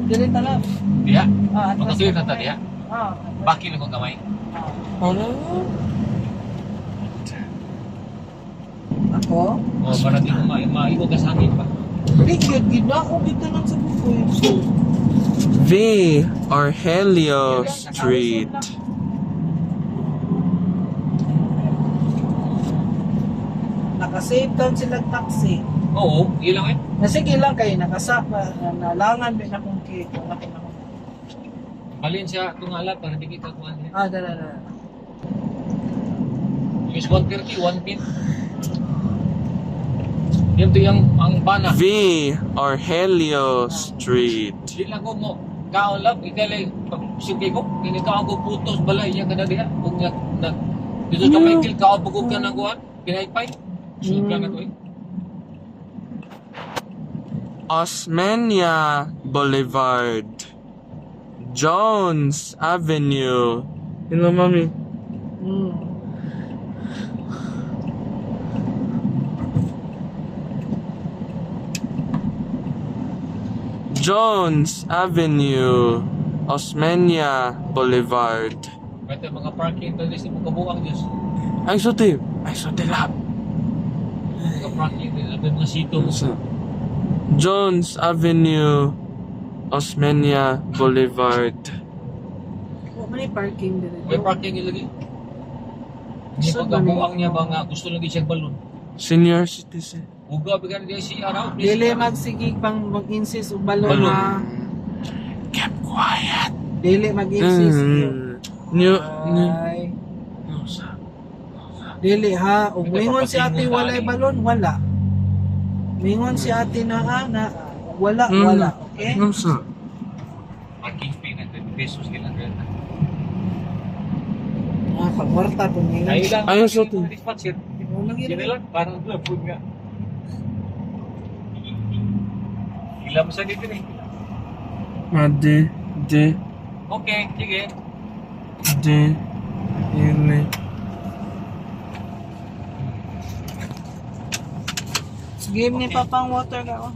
Dili talab. Diha? Ah, Magkasuyo na ta diha? Ah. Baki na kong kamay. Ano? Ako? O, para di ko maigo ka sa akin pa. Bigyan, gina ako dito lang sa bukoy. V. Arhelio Street. Nakasave down sila taxi. Oo, ilang eh. Sige lang kayo, nakasapa. Nalangan din akong cake. Ako na ako. Balin siya itong alat para di kita kuhan niya. Ah, dala. Is 130, 1 pin. Yan to yung ang bana. V. Arhelio Street. Di lang ko mo kaon lang, ikalay, sige ko, kinikaon ko putos balay niya kada diha. Kung niya, dito ka may kill, kaon bugog ka ng kuhan, pinaypay. Suga na to eh. Osmeña Boulevard. Jones Avenue. Hello, mami. Jones Avenue. Osmeña Boulevard. Ito mga parking doon si mga buwang Diyos. Ay, sote. Ay, sote lab. Mga parking doon, labi mga sito. Jones Avenue. Osmeña Boulevard. May parking din. May parking ilagi. Hindi So, mga buwang niya ba nga gusto lagi siyang balon. Senior citizen. Uga, bigyan niya si Araw. Dili magsigig pang mag-insist o balon Balon. ha. Keep quiet. Dili mag-insist. New. Ay. Dili ha. O mingon si ate walay balon, wala. Mingon si ate na wala. Okay? No, sir. Parking fee na 20 pesos ginagawa. Pagwarta po niya. Ay lang. Ayun, so to. Dispatcher. Walang Yan lang, parang doon, food nga. Ilam sa dito eh. De. Okay, sige. Ini. Give ni papang water ka.